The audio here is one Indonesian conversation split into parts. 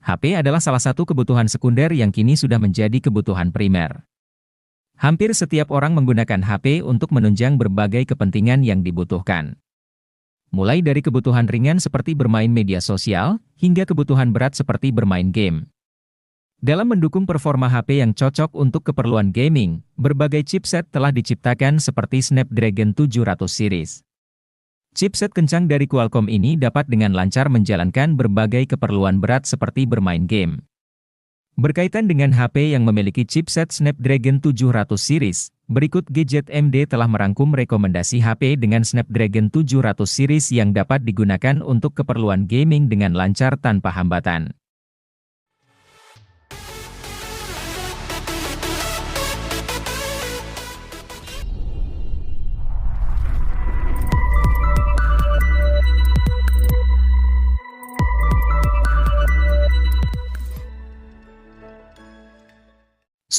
HP adalah salah satu kebutuhan sekunder yang kini sudah menjadi kebutuhan primer. Hampir setiap orang menggunakan HP untuk menunjang berbagai kepentingan yang dibutuhkan. Mulai dari kebutuhan ringan seperti bermain media sosial, hingga kebutuhan berat seperti bermain game. Dalam mendukung performa HP yang cocok untuk keperluan gaming, berbagai chipset telah diciptakan seperti Snapdragon 700 series. Chipset kencang dari Qualcomm ini dapat dengan lancar menjalankan berbagai keperluan berat seperti bermain game. Berkaitan dengan HP yang memiliki chipset Snapdragon 700 series, berikut Gadget MD telah merangkum rekomendasi HP dengan Snapdragon 700 series yang dapat digunakan untuk keperluan gaming dengan lancar tanpa hambatan.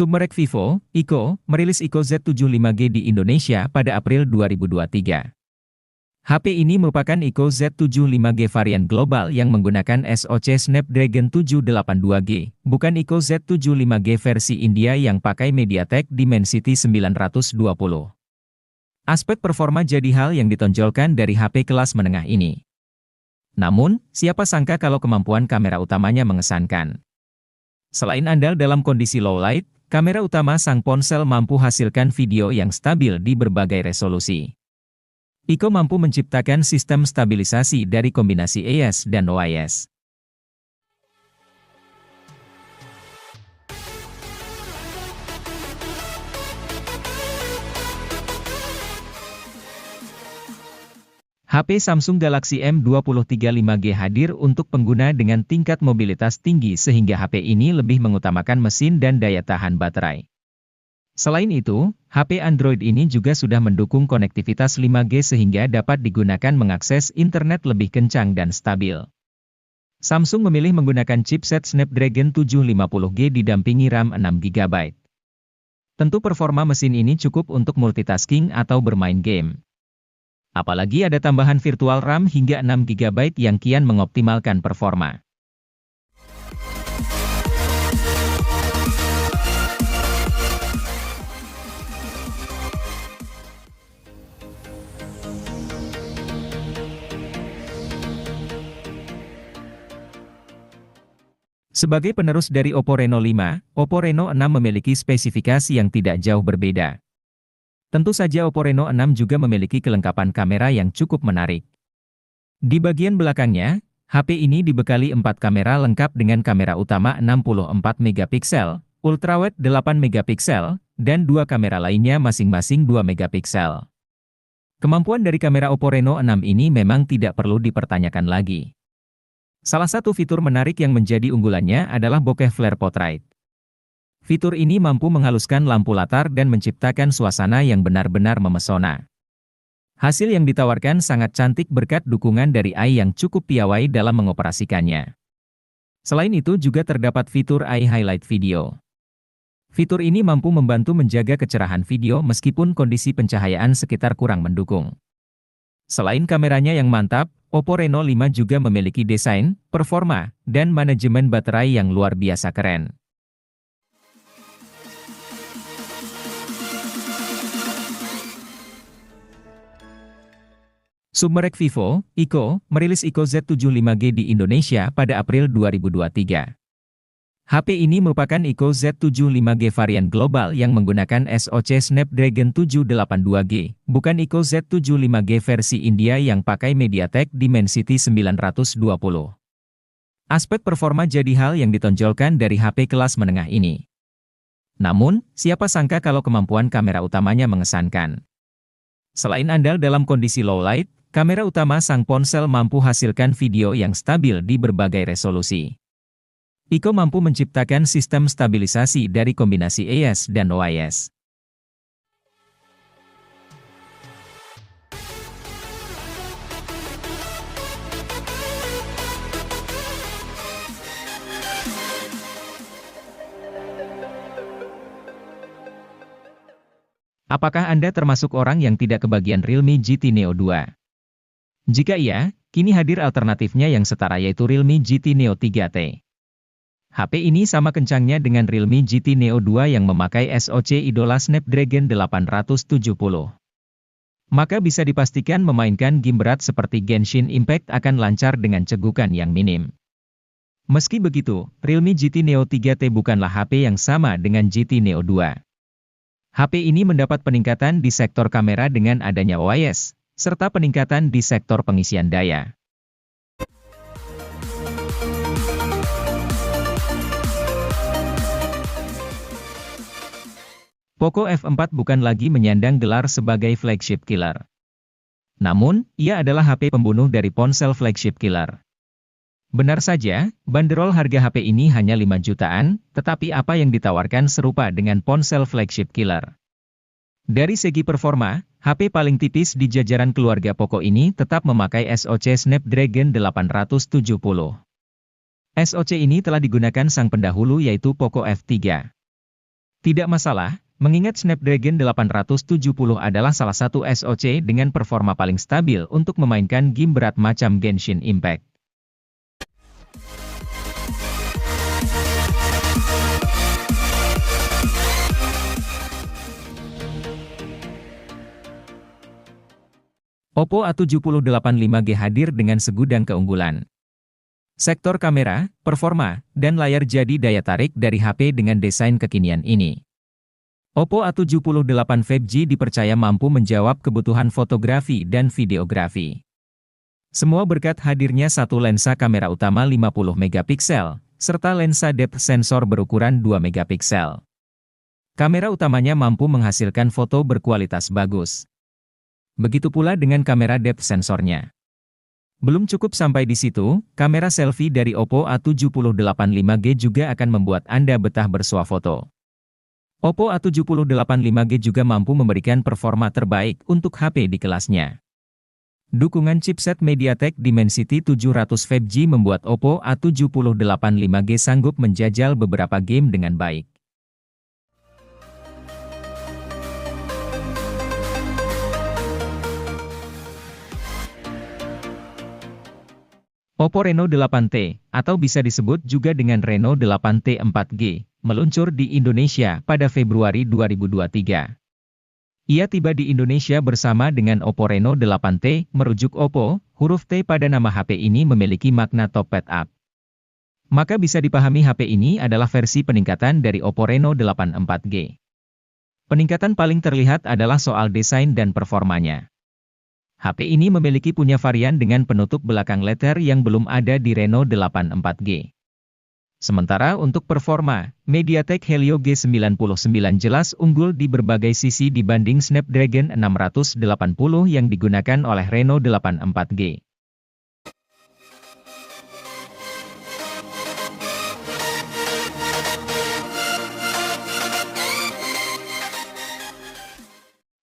Submerek Vivo, Ico, merilis Ico Z75G di Indonesia pada April 2023. HP ini merupakan Ico Z75G varian global yang menggunakan SoC Snapdragon 782G, bukan Ico Z75G versi India yang pakai MediaTek Dimensity 920. Aspek performa jadi hal yang ditonjolkan dari HP kelas menengah ini. Namun, siapa sangka kalau kemampuan kamera utamanya mengesankan. Selain andal dalam kondisi low light, kamera utama sang ponsel mampu hasilkan video yang stabil di berbagai resolusi. Ico mampu menciptakan sistem stabilisasi dari kombinasi AIS dan OIS. HP Samsung Galaxy M23 5G hadir untuk pengguna dengan tingkat mobilitas tinggi sehingga HP ini lebih mengutamakan mesin dan daya tahan baterai. Selain itu, HP Android ini juga sudah mendukung konektivitas 5G sehingga dapat digunakan mengakses internet lebih kencang dan stabil. Samsung memilih menggunakan chipset Snapdragon 750G didampingi RAM 6GB. Tentu performa mesin ini cukup untuk multitasking atau bermain game. Apalagi ada tambahan virtual RAM hingga 6GB yang kian mengoptimalkan performa. Sebagai penerus dari Oppo Reno 5, Oppo Reno 6 memiliki spesifikasi yang tidak jauh berbeda. Tentu saja Oppo Reno 6 juga memiliki kelengkapan kamera yang cukup menarik. Di bagian belakangnya, HP ini dibekali 4 kamera lengkap dengan kamera utama 64MP, ultrawide 8MP, dan 2 kamera lainnya masing-masing 2MP. Kemampuan dari kamera Oppo Reno 6 ini memang tidak perlu dipertanyakan lagi. Salah satu fitur menarik yang menjadi unggulannya adalah bokeh flare portrait. Fitur ini mampu menghaluskan lampu latar dan menciptakan suasana yang benar-benar memesona. Hasil yang ditawarkan sangat cantik berkat dukungan dari AI yang cukup piawai dalam mengoperasikannya. Selain itu juga terdapat fitur AI Highlight Video. Fitur ini mampu membantu menjaga kecerahan video meskipun kondisi pencahayaan sekitar kurang mendukung. Selain kameranya yang mantap, Oppo Reno 5 juga memiliki desain, performa, dan manajemen baterai yang luar biasa keren. Submerek Vivo, Ico, merilis Ico Z75G di Indonesia pada April 2023. HP ini merupakan Ico Z75G varian global yang menggunakan SoC Snapdragon 782G, bukan Ico Z75G versi India yang pakai MediaTek Dimensity 920. Aspek performa jadi hal yang ditonjolkan dari HP kelas menengah ini. Namun, siapa sangka kalau kemampuan kamera utamanya mengesankan. Selain andal dalam kondisi low light, kamera utama sang ponsel mampu hasilkan video yang stabil di berbagai resolusi. Ico mampu menciptakan sistem stabilisasi dari kombinasi AIS dan OIS. Apakah Anda termasuk orang yang tidak kebagian Realme GT Neo 2? Jika iya, kini hadir alternatifnya yang setara yaitu Realme GT Neo 3T. HP ini sama kencangnya dengan Realme GT Neo 2 yang memakai SoC idola Snapdragon 870. Maka bisa dipastikan memainkan game berat seperti Genshin Impact akan lancar dengan cegukan yang minim. Meski begitu, Realme GT Neo 3T bukanlah HP yang sama dengan GT Neo 2. HP ini mendapat peningkatan di sektor kamera dengan adanya OIS, serta peningkatan di sektor pengisian daya. Poco F4 bukan lagi menyandang gelar sebagai flagship killer. Namun, ia adalah HP pembunuh dari ponsel flagship killer. Benar saja, banderol harga HP ini hanya 5 jutaan, tetapi apa yang ditawarkan serupa dengan ponsel flagship killer. Dari segi performa, HP paling tipis di jajaran keluarga Poco ini tetap memakai SoC Snapdragon 870. SoC ini telah digunakan sang pendahulu yaitu Poco F3. Tidak masalah, mengingat Snapdragon 870 adalah salah satu SoC dengan performa paling stabil untuk memainkan game berat macam Genshin Impact. Oppo A7085 5G hadir dengan segudang keunggulan. Sektor kamera, performa, dan layar jadi daya tarik dari HP dengan desain kekinian ini. Oppo A78 5G dipercaya mampu menjawab kebutuhan fotografi dan videografi. Semua berkat hadirnya satu lensa kamera utama 50 megapiksel, serta lensa depth sensor berukuran 2 megapiksel. Kamera utamanya mampu menghasilkan foto berkualitas bagus. Begitu pula dengan kamera depth sensornya. Belum cukup sampai di situ, kamera selfie dari Oppo A78 5G juga akan membuat Anda betah bersuah foto. Oppo A78 5G juga mampu memberikan performa terbaik untuk HP di kelasnya. Dukungan chipset MediaTek Dimensity 700 5G membuat Oppo A78 5G sanggup menjajal beberapa game dengan baik. Oppo Reno 8T, atau bisa disebut juga dengan Reno 8T 4G, meluncur di Indonesia pada Februari 2023. Ia tiba di Indonesia bersama dengan Oppo Reno 8T, merujuk Oppo, huruf T pada nama HP ini memiliki makna top up. Maka bisa dipahami HP ini adalah versi peningkatan dari Oppo Reno 8 4G. Peningkatan paling terlihat adalah soal desain dan performanya. HP ini memiliki punya varian dengan penutup belakang letter yang belum ada di Reno 8 4G. Sementara untuk performa, MediaTek Helio G99 jelas unggul di berbagai sisi dibanding Snapdragon 680 yang digunakan oleh Reno 8 4G.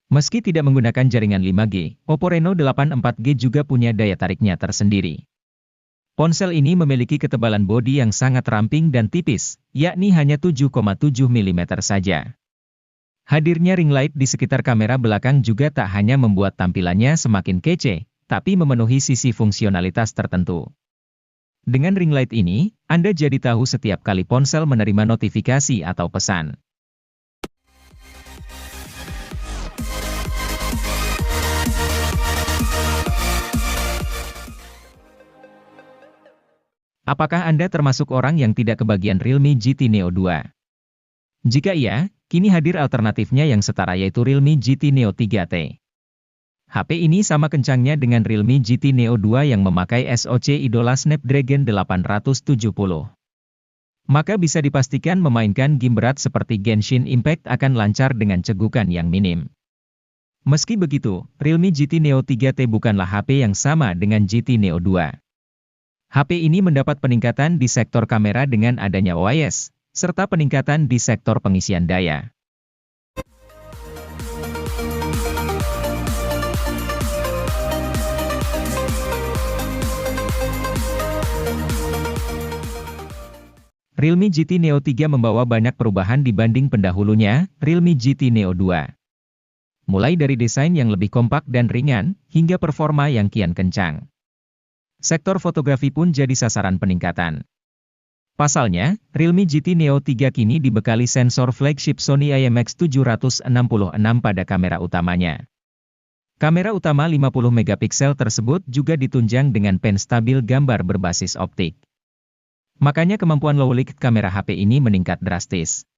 Meski tidak menggunakan jaringan 5G, Oppo Reno 8 4G juga punya daya tariknya tersendiri. Ponsel ini memiliki ketebalan bodi yang sangat ramping dan tipis, yakni hanya 7,7 mm saja. Hadirnya ring light di sekitar kamera belakang juga tak hanya membuat tampilannya semakin kece, tapi memenuhi sisi fungsionalitas tertentu. Dengan ring light ini, Anda jadi tahu setiap kali ponsel menerima notifikasi atau pesan. Apakah Anda termasuk orang yang tidak kebagian Realme GT Neo 2? Jika iya, kini hadir alternatifnya yang setara yaitu Realme GT Neo 3T. HP ini sama kencangnya dengan Realme GT Neo 2 yang memakai SoC idola Snapdragon 870. Maka bisa dipastikan memainkan game berat seperti Genshin Impact akan lancar dengan cegukan yang minim. Meski begitu, Realme GT Neo 3T bukanlah HP yang sama dengan GT Neo 2. HP ini mendapat peningkatan di sektor kamera dengan adanya OIS, serta peningkatan di sektor pengisian daya. Realme GT Neo 3 membawa banyak perubahan dibanding pendahulunya, Realme GT Neo 2. Mulai dari desain yang lebih kompak dan ringan, hingga performa yang kian kencang. Sektor fotografi pun jadi sasaran peningkatan. Pasalnya, Realme GT Neo 3 kini dibekali sensor flagship Sony IMX766 pada kamera utamanya. Kamera utama 50 megapiksel tersebut juga ditunjang dengan pen stabil gambar berbasis optik. Makanya kemampuan low light kamera HP ini meningkat drastis.